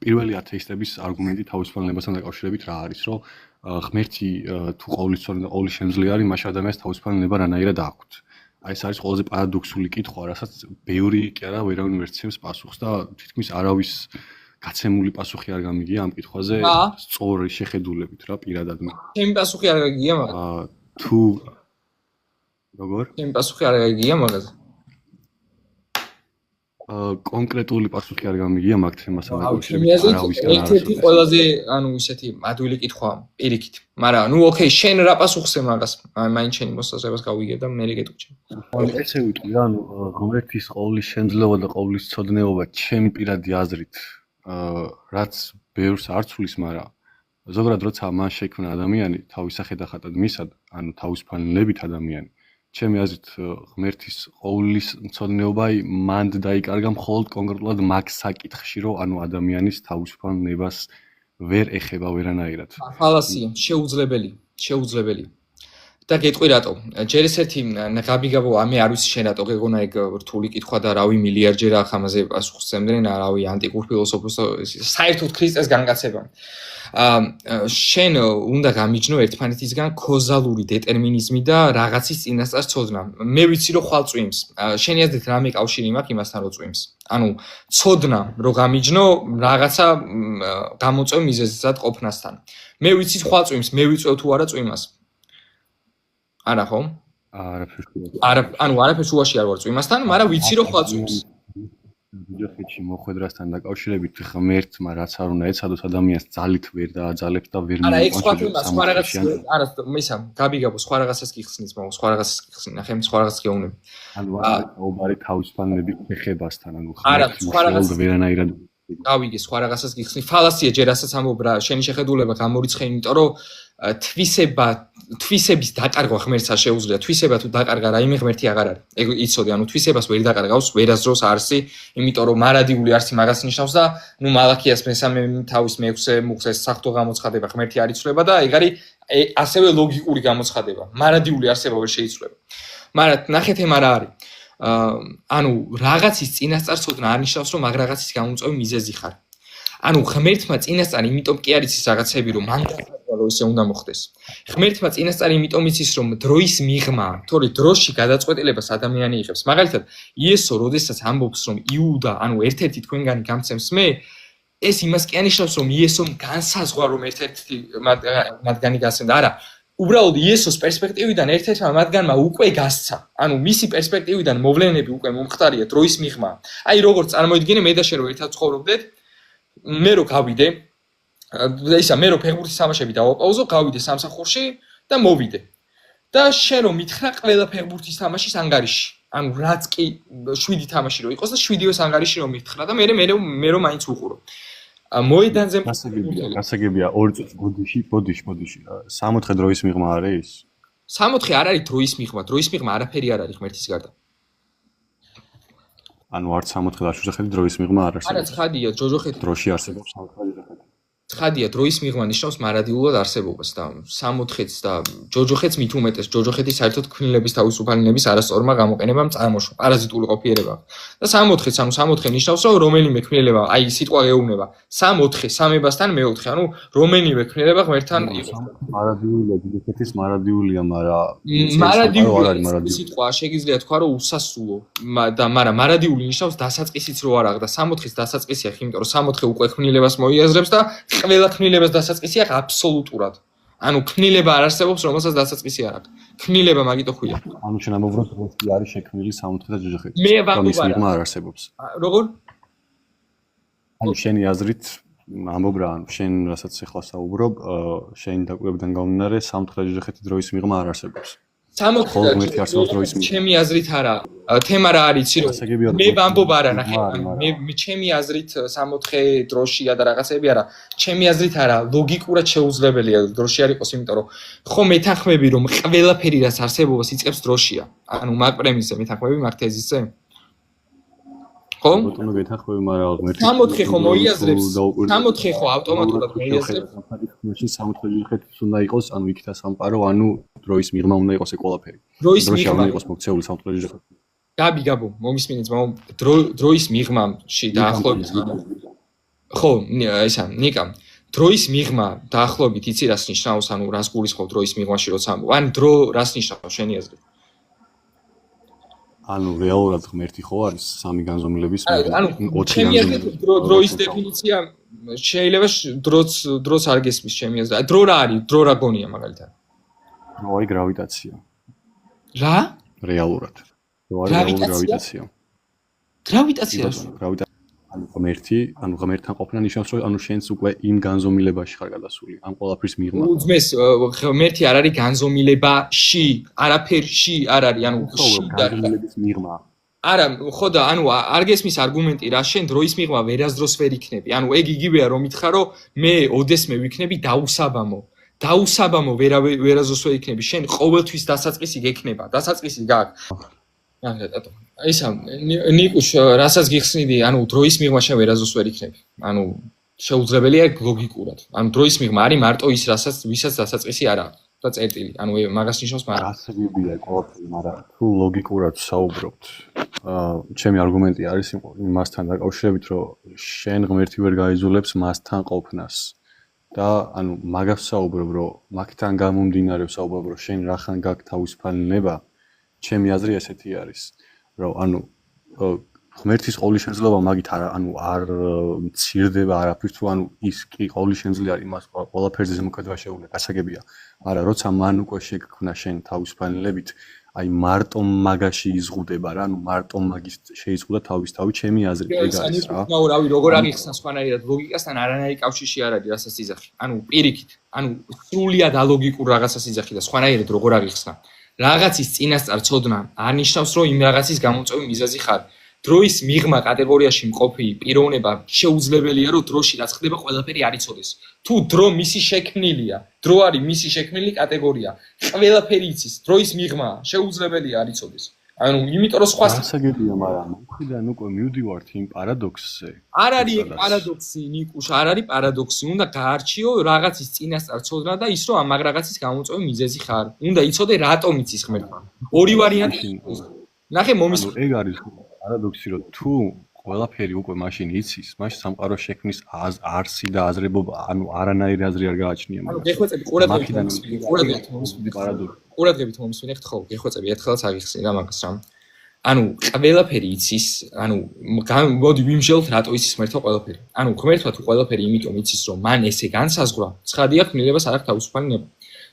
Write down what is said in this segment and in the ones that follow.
პირველი ათეისტების არგუმენტი თავისუფლებასთან დაკავშირებით რა არის, რომ ღმერთი თუ ყოვლისწორი და ყოვლის შემძლე არის, მაშინ ადამიანს თავისუფლება რანაირად აქვს. აი ეს არის ყველაზე პარადოქსული კითხვა, რასაც ბევრი კი არა ვერავინ ვერ ცემს პასუხს და თითქმის არავის გაცემული პასუხი არ გამიგია ამ კითხვაზე სწორი შეხედულებით რა პირადად მე. ჩემი პასუხი არ გაგიგია მაგაზე. თუ როგორ? ჩემი პასუხი არ გაგიგია მაგაზე. კონკრეტული პასუხი არ გამიგია მაგ თემასთან დაკავშირებით არავისგან არ არის. ერთ-ერთი ყველაზე ისეთი ადვილი კითხვა პირიქით. მაგრამ ოკეი, შენ რა პასუხზე მაგას? მაინც შენი მოსაზრებას გავიგებ და მე გეტყვი. ესე ვიტყვი, ღმერთის ყოვლის შემძლეობა და ყოვლის ცოდნეობა ჩემი პირადი აზრით რაც ბევრს არ ცვლის, მაგრამ ზოგადად როცა მან შექმნა ადამიანი თავის სახედახატად მისად, ანუ თავისუფლებით ადამიანი, ჩემი აზრით ღმერთის ყოვლის მცოდნეობა მან დაიკარგა მხოლოდ კონკრეტულად მაგ საკითხში, რომ ანუ ადამიანის თავისუფლებას ვერ ეხება ვერანაირად. ფალასია, შეუძლებელი. და გეტყვი რატო? ჯერ ესეთი გაბიგაბო, ამე არ ვიცი შენ რატო გეგონა ეგ რთული კითხვა და რავი მილიარდჯერ ახ ამაზე პასუხს სცემდნენ, რავი ანტიკურ ფილოსოფოსს საერთოდ ქრისტეს განკაცებამ. შენ უნდა გამიჯნო ერთმანეთისგან კოზალური დეტერმინიზმი და რაღაცის წინასწარ ცოდნა. მე ვიცი რომ ხვალ წვიმს. შენი აზრით რამე კავშირი მაქვს იმასთან რომ წვიმს. ანუ ცოდნა რომ გამიჯნო რაღაცა გამოწვევ მიზეზად ყოფნასთან. მე ვიცი ხვალ წვიმს, მე ვიწევ თუ არა წვიმას. არა ხო? ანუ არაფერს უაში არ ვარ წვიმასთან, მაგრამ ვიცი რომ ხვალ წვიმს. ჯოხეთში მოხვედრასთან დაკავშირებით ღმერთმა რაც არ უნდა ეცადოს ადამიანს ძალით ვერ დააძალებს და ვერ არა ეგ სხვა თემა, სხვა რაღაც არა მისა გაბიგაბო სხვა რაღაცას გიხსნის, მაგრამ სხვა რაღაცას გიხსნი, ნახე სხვა რაღაცას გეუბნები. ანუ უბარი თავისუფლებით ეხებასთან, ანუ არა სხვა რაღაცას ვერანაირად გავიგე სხვა რაღაცას გიხსნი. ფალასია ჯერ ასაც ამბობ რა, შენი შეხედულება გამორიცხე, იმიტომ რომ თვისების დაკარგვა ღმერთს არ შეუძლია. თვისება თუ დაკარგა რაიმე ღმერთი აღარ არის. ეგ იცოდე, ანუ თვისებას ვერ დაკარგავს, ვერასდროს არსი, იმიტომ რომ მარადიული არსი მაგას ნიშნავს და ნუ მალაქიას მესამე თავის მეექვსე მუხლეს საფრთხო გამოცხადება ღმერთი არ იცვლება და ეგ არის ასევე ლოგიკური გამოცხადება. მარადიული არსება ვერ შეიცვლება. მაგრამ ნახეთ ემ არა არის. ანუ რაღაცის წინასწარ ცოდნა არ ნიშნავს რომ მაგ რაღაცის გამოწვევი მიზეზი ხარ. ანუ ღმერთმა წინასწარ იმიტომ კი არ იცის რაღაცები რომ მან რომ ესე უნდა მოხდეს. ღმერთმა წინასწარ იმიტომ იცის რომ დროის მიღმა, თორე დროში გადაწყვეტილებას ადამიანი იღებს. მაგალითად, იესო როდესაც ამბობს რომ იუდა, ანუ ერთ-ერთი თქვენგანი გამცემს მე, ეს იმას კი ანიშნავს რომ იესომ განსაზღვრა რომ ერთ-ერთი მათგანი გასცემდა. არა, უბრალოდ იესოს პერსპექტივიდან ერთ-ერთმა მათგანმა უკვე გასცა. ანუ მისი პერსპექტივიდან მოვლენები უკვე მომხდარია დროის მიღმა. აი როგორც წარმოიდგინე მე და შენ რო ერთად ცხოვრობდეთ, მე რო გავიდე ისა მე რო ფეხბურთის თამაშები დავაპაუზო, გავიდე სამსახურში და მოვიდე. და შენ რო მითხრა ყველა ფეხბურთის თამაშის ანგარიში. ანუ რაც კი 7 თამაში რო იყოს და 7-ვეს ანგარიში რო მითხრა და მე რო მაინც უყურო. მოედანზე გასაგებია ორი წუთი ბოდიში 64 დროის მიღმა არის? 64 არ არის დროის მიღმა, დროის მიღმა არაფერი არ არის ღმერთის გარდა. ანუ არც 64 და ჯოჯოხეთი დროის მიღმა არ არსებობს. არა, ცხადია, ჯოჯოხეთი დროში არსებობს 64 ჯოჯოხეთი. ცხადია, დროის მიღმა ნიშნავს მარადიულად არსებობას და 64-ს და ჯოჯოხეთს მით უმეტეს, ჯოჯოხეთი საერთოდ ქმნილების თავისუფალინების არასწორმა გამოყენებამ წარმოშვა, პარაზიტული ყოფიერება. და 64-ს, ანუ 64 ნიშნავს, რომ რომელიმე ქმნილება, აი სიტყვა გეუბნება, 64 სამებასთან მეოთხე, ანუ რომელიმე ქმნილება ღმერთთან იყო. მარადიულია, ჯოჯოხეთის მარადიულია, მარადიული სიტყვა შეგიძლია თქვა, რომ უსასრულო და მაგრამ მარადიული ნიშნავს დასაწყისიც რო არ აქვს და 64-ის დასაწყისი აქვს, იმიტომ რომ 64 უკვე ქმნილებას მოიაზრებს და ყველა ქმნილებას დასაწყისი აქვს აბსოლუტურად. ანუ ქმნილება არ არსებობს, რომელსაც დასაწყისი არ აქვს. ქმნილება მაგიტო ხვია. ანუ შენ ამბობ, რომ არის შექმნილი 64 და ჯოჯოხეთი. მე ვამბობ არ არსებობს. როგორ? ანუ შენი აზრით ამბობ რა, ანუ შენ რასაც ახლა საუბრობ, შენი დაკვირვებიდან გამომდინარე 64 ჯოჯოხეთი დროის მიღმა არ არსებობს. 64 ჩემი აზრით არა. თემა რა არის, იცი რომ მე ვამბობ არა, ნახე. მე ჩემი აზრით 64 დროშია და რაღაცები არა. ჩემი აზრით არა, ლოგიკურად შეუძლებელია დროში არ იყოს, იმიტომ რომ ხო მეთანხმები რომ ყველაფერი რაც არსებობას იწყებს დროშია. ანუ მაგ პრემისზე მეთანხმები მაგ თეზისზე? ხო? ბატონო გეთანხმები, მაგრამ ღმერთი 64 ხო მოიაზრებს. 64 ხო ავტომატურად მოიაზრებს. 64 ჯოჯოხეთის უნდა იყოს, ანუ იქითა სამყარო, ანუ დროის მიღმა უნდა იყოს ეს ყველაფერი. დროის მიღმა უნდა იყოს მოქცეული 64 ჯოჯოხეთი. გაბო, მომისმინე ძმაო, დროის მიღმაში დაახლოებით ხო, ისა, ნიკა, დროის მიღმა დაახლოებით იცი რას ნიშნავს, ანუ რას გულისხმობ დროის მიღმაში როცა ან დრო რას ნიშნავს შენი აზრით? ანუ რეალურად ღმერთი ხო არის სამი განზომილების ანუ 4 ჩემი აზრით დროის დეფინიცია შეიძლება დროც არ გესმის ჩემი აზრით. დრო რა არის? დრო რა გონია მაგალითად? აი გრავიტაცია. რა? რეალურად. გრავიტაცია. გრავიტაცია. ანუ ღმერთთან ყოფნა ნიშნავს, რომ ანუ შენც უკვე იმ განზომილებაში ხარ გადასული, ამ ყველაფრის მიღმა. უძმეს ღმერთი არ არის განზომილებაში, არაფერში არ არის, ანუ განზომილების მიღმა. არა, ხო და ანუ არ გესმის არგუმენტი რა შენ დროის მიღმა ვერასდროს ვერ იქნები. ანუ ეგ იგივეა რომ ითხრა რომ მე ოდესმე ვიქნები დაუსაბამო. დაუსაბამო ვერასდროს ვერ იქნები. შენ ყოველთვის დასაწყისი გექნება. დასაწყისი გაქვს. ისა ნიკუშ რასაც გიხსნიდი, ანუ დროის მიღმა შენ ვერასდროს ვერ იქნები. ანუ შეუძლებელია ლოგიკურად. ანუ დროის მიღმა არის მარტო ის რასაც ვისაც დასაწყისი არ აქვს. და წერტილი. ანუ მაგას ნიშნავს მაგრამ გასაგებია ყოველთვის, მაგრამ თუ ლოგიკურად საუბრობთ, ჩემი არგუმენტი არის იმასთან დაკავშირებით, რომ შენ ღმერთი ვერ გაიზოლებს მასთან ყოფნას. და ანუ მაგას საუბრობ, რომ მაგთან გამომდინარე საუბრობ, რომ შენ რახან გაქვს თავისუფალება, ჩემი აზრი ესეთი არის, რომ ანუ ღმერთის ყოვლისშემძლეობა მაგით არ მცირდება არაფერს, თუ ანუ ის კი ყოვლისშემძლე არის, იმას ყველაფერზე ზემოქმედება შეუძლია, გასაგებია. მაგრამ როცა მან უკვე შექმნა შენ თავისუფალებით, აი მარტო მაგაში იზღუდება რა, ანუ მარტო მაგის შეიზღუდა თავისთავად ჩემი აზრით ეგ არის რა. რავი, როგორ აღიხსნა სხვანაირად ლოგიკასთან არანაირი კავშირი არ არის რასაც იძახი. ანუ პირიქით, ანუ სრულიად ალოგიკურ რაღაცას იძახი და სხვანაირად როგორ აღიხსნა. რაღაცის წინასწარ ცოდნა არ ნიშნავს, რომ იმ რაღაცის გამოწვევი მიზეზი ხარ. დროის მიღმა კატეგორიაში მყოფი პიროვნება შეუძლებელია, რომ დროში რაც ხდება, ყველაფერი არ იცოდეს. თუ დრო მისი შექმნილია, დრო არის მისი შექმნილი კატეგორია. ყველაფერი იცის, დროის მიღმა შეუძლებელია არ იცოდეს. ანუ იმიტომ რომ სხვა გასაგებია, მაგრამ მხრიდან უკვე მივდივართ იმ პარადოქსზე. არ არის ეგ პარადოქსი, ნიკუშ, არ არის პარადოქსი. უნდა გაარჩიო რაღაცის წინასწარ ცოდნა და ის რომ ამ რაღაცის გამოწვევი მიზეზი ხარ. უნდა იცოდე რატომ იცის ღმერთმა. ორი ვარიანტი. ნახე მომის ეგ არის პარადოქსი, რომ თუ ყველაფერი უკვე მაშინ იცის, მაშინ სამყაროს შექმნის არსი და აზრებობა, ანუ არანაირი აზრი არ გააჩნია მაგას. ანუ გეხვეწები ყურადღებით მომისმინეთ ხო, გეხვეწები ერთხელაც აღიხსნი რა მაგას რა. ანუ ყველაფერი იცის, ანუ მოდი ვიმჟელთ რატო იცის ღმერთო ყველაფერი. ანუ ღმერთმა თუ ყველაფერი იმიტომ იცის, რომ მან ესე განსაზღვრა, ცხადია ქმნილებას არ აქვს თავისუფალი ნება.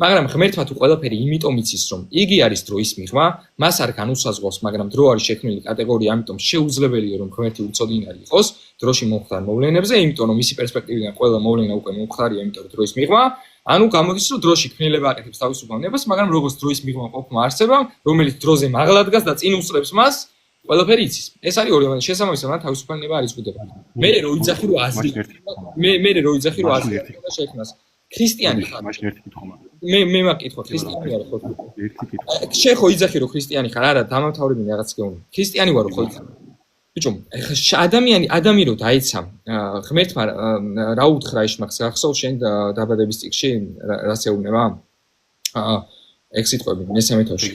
მაგრამ ღმერთმა თუ ყველაფერი იმიტომ იცის, რომ იგი არის დროის მიღმა, მას არ განუსაზღვრავს, მაგრამ დრო არის შექმნილი კატეგორია, ამიტომ შეუძლებელია რომ ღმერთი უცოდინარი იყოს დროში მომხდარ მოვლენებზე, იმიტომ რომ მისი პერსპექტივიდან ყველა მოვლენა უკვე მომხდარია, იმიტომ რომ დროის მიღმა, ანუ გამოდის რომ დროში ქმნილება აკეთებს თავისუფალ ნებას, მაგრამ როგორც დროის მიღმა ყოფნა არსება, რომელიც დროზე მაღლა დგას და წინ უსწრებს მას, ყველაფერი იცის. ეს არის ორი შესაბამისად, მაგრამ თავისუფალ ნება არ იზღუდება. მე რო იძახი რომ აზრი, მე რო იძახი რომ აზრი და შექმნას ქრისტიანი ხარ. მაშინ ერთი კითხვა მაქვს. მე მაგკითხვა ქრისტიანი ვარო ხო? ერთი კითხვა. შენ ხო იძახი რომ ქრისტიანი ხარ? არა, დამამთავრებელი რაღაც გეუბნები. ქრისტიანი ვარო ხო? ბიჭო, ადამიანი რო დაიცა, ღმერთმა რა უთხრა ის მაგს ახსოვს შენ დაბადების წიგნში რას ეუბნება? ეგ სიტყვები მესამე თოში.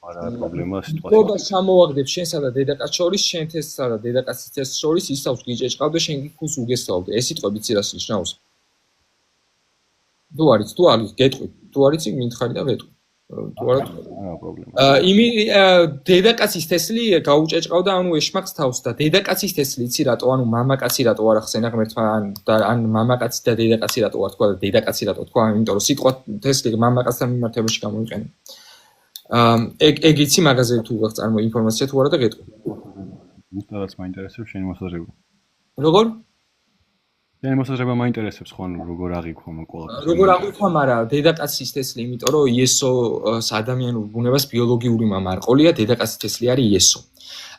არა პრობლემა სიტუაცია. ხოდა შემოაგდებ შენსა და დედაკაცს შორის, შენ თესსა და დედაკაცის თესს შორის ისავს გიჭეჭყავ და შენ გიქუს უგესწავლდე. ეს სიტყვები იცი რას ნიშნავს? თუ არის გეტყვი, თუ არის მითხარი და ვეტყვი. თუ არა პრობლემა. დედაკაცის თესლი გაუჭეჭყავდა, ანუ ეშმაკს თავს და დედაკაცის თესლი იცი რატო, ანუ მამაკაცი რატო არ ახსენა ღმერთმა, ან მამაკაცი და დედაკაცი რატო არ თქვა და დედაკაცი რატო თქვა, იმიტომ რომ სიტყვა თესლი მამაკაცთან მიმართებაში გამოიყენა. ეგ იცი მაგაზე თუ გაქვს წარმო ინფორმაცია თუ არა და გეტყვი. მუდმივად მაინტერესებს შენი მოსაზრება. როგორ? შენი მოსაზრება მაინტერესებს ხო, ანუ როგორ აღიქვა ყველაფერი. როგორ აღიქვა, მაგრამ დედაკაცის თესლი, იმიტომ რომ იესოს ადამიანურ ბუნებას ბიოლოგიური მამა არ ყოლია, დედაკაცის თესლი არის იესო.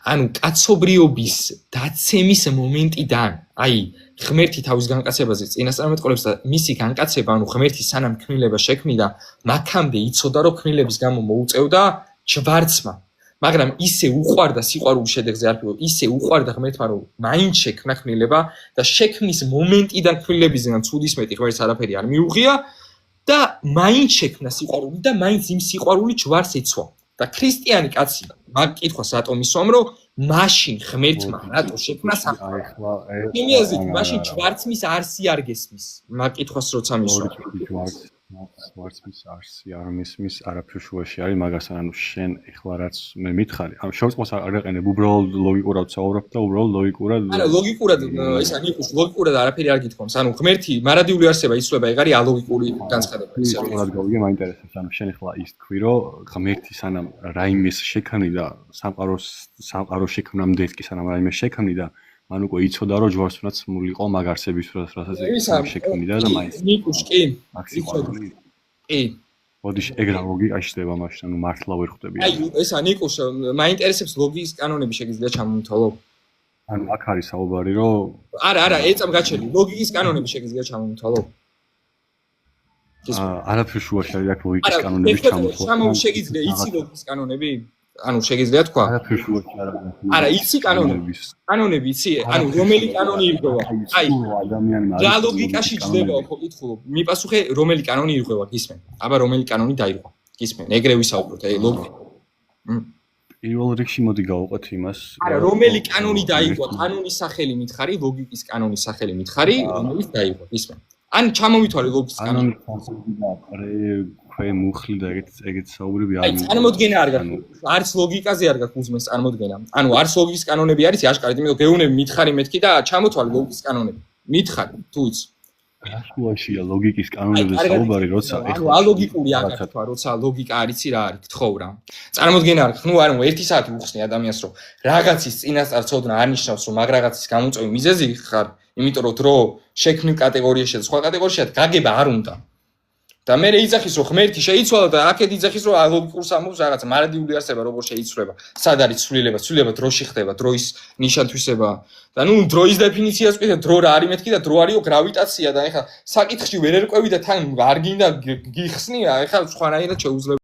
ანუ კაცობრიობის დაცემის მომენტიდან, აი, ღმერთი თავის განკაცებაზე წინასწარმეტყველებს და მისი განკაცება, ანუ ღმერთი სანამ ქმნილება შექმნიდა, მაქამდე იცოდა, რომ ქმნილების გამო მოუწევდა ჯვარცმა. მაგრამ ისე უყვარდა სიყვარულის შედეგზე არ ფიქრობ, ისე უყვარდა ღმერთმა, რომ მაინც შექმნა ქმნილება და შექმნის მომენტიდან ქმნილებისგან ცუდის მეტი ღმერთს არაფერი არ მიუღია და მაინც შექმნა სიყვარული და მაინც იმ სიყვარული ჯვარს ეცვა. და ქრისტიანი კაცი მაგ კითხვას რატომ ისვამ, რომ მაშინ ღმერთმა რატო შექმნა სახმა? იმი აზრით, მაშინ ჯვარცმის არსი არ გესმის. მაგ კითხვას როცა მისვა. ჯვარცმის არსი არ მისმის არაფერ შუაში არის მაგასთან, ანუ შენ ეხლა რაც მე მითხარი, ანუ შორწყმას არ აყენებ, უბრალოდ ლოგიკურად ვსაუბრობ და უბრალოდ ლოგიკურად არა, ლოგიკურად ისა ნიკუს ლოგიკურად არაფერი არ გითხოვს. ანუ ღმერთი მარადიული არსება იცვლება, ეგ არის ალოგიკური განცხადება. ისე გავიგე, მაინტერესებს, ანუ შენ ეხლა ის თქვი, რომ ღმერთი სანამ რაიმეს შექმნი და სამყაროს შექმნამდე კი სანამ რაიმეს შექმნი და მან უკვე იცოდა, რომ ჯვარცმაც მულიყო მაგ არსებისთვის, რასაც შექმნიდა და მაინც ნიკუს კი მაქსიმალური კი მოდი ეგ რა ლოგიკაში ხდება მაშინ, ანუ მართლა ვერ ხვდები. აი ესა ნიკუს მაინტერესებს ლოგიკის კანონები შეგიძლია ჩამომთვალო? ანუ აქ არის საუბარი, რომ არა, ეწამ გაჩერდი, ლოგიკის კანონები შეგიძლია ჩამომთვალო? არაფერ შუაში არის აქ ლოგიკის კანონების ჩამომთვალო. შეგიძლია იცი ლოგიკის კანონები? ანუ შეგიძლია თქვა? არაფერ შუაში არ არის. არა, იცი კანონები. კანონები იცი? ანუ რომელი კანონი ირღვევა? აი, რა ლოგიკაში ჯდება ხო კითხულობ? მიპასუხე, რომელი კანონი ირღვევა, გისმენ? აბა რომელი კანონი დაირღვა? გისმენ? ეგრე ვისაუბროთ, აი ლოგიკა. პირველ რიგში მოდი გავუყვეთ იმას. არა, რომელი კანონი დაირღვა? კანონის სახელი მითხარი, ლოგიკის კანონის სახელი მითხარი, რომელიც დაირღვა, გისმენ? ან ჩამომითვალე ლოგიკის კანონი. ქვე მუხლი და ეგეთ საუბრები არ აი წარმოდგენა არ გაქვს. არც ლოგიკაზე არ გაქვს უზმეს წარმოდგენა. ანუ არც ლოგიკის კანონები არის აშკარად, იმიტომ გეუნები მითხარი მეთქი და ჩამოთვალე ლოგიკის კანონები. მითხარი, თუ იცი. რა შუაშია ლოგიკის კანონებზე საუბარი, როცა ეხლა ალოგიკური აკეთვა, როცა ლოგიკა არ იცი რა არის, გთხოვ რა. წარმოდგენა არ გაქვს. ნუ არ მო 1 საათი უხსნი ადამიანს, რომ რაღაცის წინასწარ ცოდნა არ ნიშნავს, რომ მაგ რაღაცის გამოწვევი მიზეზი ხარ, იმიტომ რომ დრო შექმნილ კატეგორიაში და სხვა კატეგორიაში გაგება არ უნდა. და მე იცახის რომ ღმერთი შეიცვალა და აქეთ იცახის რომ ალოგიკურს ამბობს რაღაცა მარადიული არსება როგორ შეიცვლება სად არის ცვლილება ცვლილება დროში ხდება დროის ნიშანთვისება და ნუ დროის დეფინიციას ვყიდე დრო რა არის მეთქი და დრო არისო გრავიტაცია და ეხლა საკითხში ვერ ერკვევი და თან არ გინდა გიხსნია ეხლა სხვანაირად შეუძლებელი